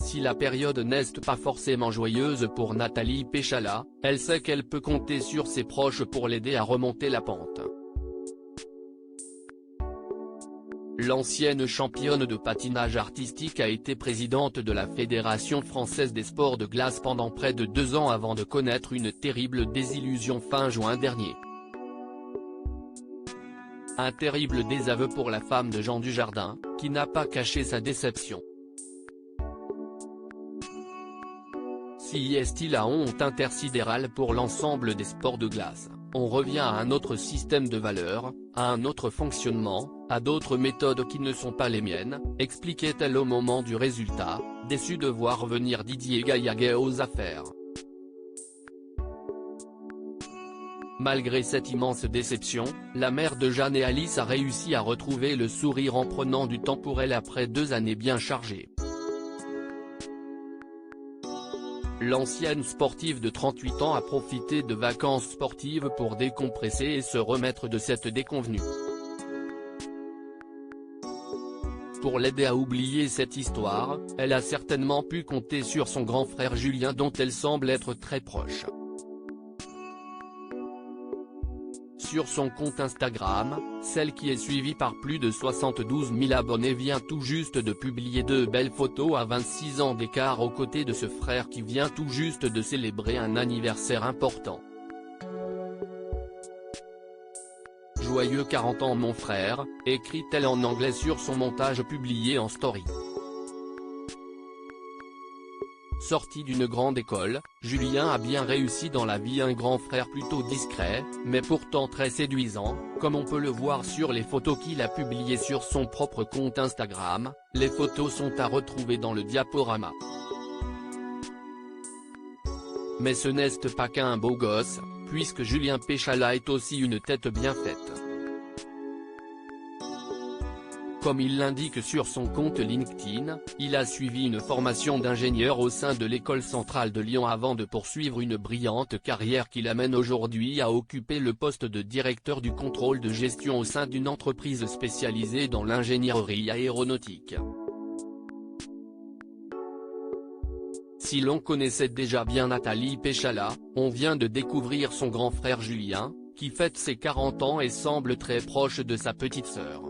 Si la période n'est pas forcément joyeuse pour Nathalie Péchala, elle sait qu'elle peut compter sur ses proches pour l'aider à remonter la pente. L'ancienne championne de patinage artistique a été présidente de la Fédération française des sports de glace pendant près de 2 ans avant de connaître une terrible désillusion fin juin dernier. Un terrible désaveu pour la femme de Jean Dujardin, qui n'a pas caché sa déception. Si est-il la honte intersidérale pour l'ensemble des sports de glace, on revient à un autre système de valeurs, à un autre fonctionnement, à d'autres méthodes qui ne sont pas les miennes, expliquait-elle au moment du résultat, déçue de voir venir Didier Gaillaguet aux affaires. Malgré cette immense déception, la mère de Jeanne et Alice a réussi à retrouver le sourire en prenant du temps pour elle après 2 années bien chargées. L'ancienne sportive de 38 ans a profité de vacances sportives pour décompresser et se remettre de cette déconvenue. Pour l'aider à oublier cette histoire, elle a certainement pu compter sur son grand frère Julien dont elle semble être très proche. Sur son compte Instagram, celle qui est suivie par plus de 72 000 abonnés vient tout juste de publier 2 belles photos à 26 ans d'écart aux côtés de ce frère qui vient tout juste de célébrer un anniversaire important. Joyeux 40 ans mon frère, écrit-elle en anglais sur son montage publié en story. Sorti d'une grande école, Julien a bien réussi dans la vie, un grand frère plutôt discret, mais pourtant très séduisant, comme on peut le voir sur les photos qu'il a publiées sur son propre compte Instagram. Les photos sont à retrouver dans le diaporama. Mais ce n'est pas qu'un beau gosse, puisque Julien Péchala est aussi une tête bien faite. Comme il l'indique sur son compte LinkedIn, il a suivi une formation d'ingénieur au sein de l'École centrale de Lyon avant de poursuivre une brillante carrière qui l'amène aujourd'hui à occuper le poste de directeur du contrôle de gestion au sein d'une entreprise spécialisée dans l'ingénierie aéronautique. Si l'on connaissait déjà bien Nathalie Péchala, on vient de découvrir son grand frère Julien, qui fête ses 40 ans et semble très proche de sa petite sœur.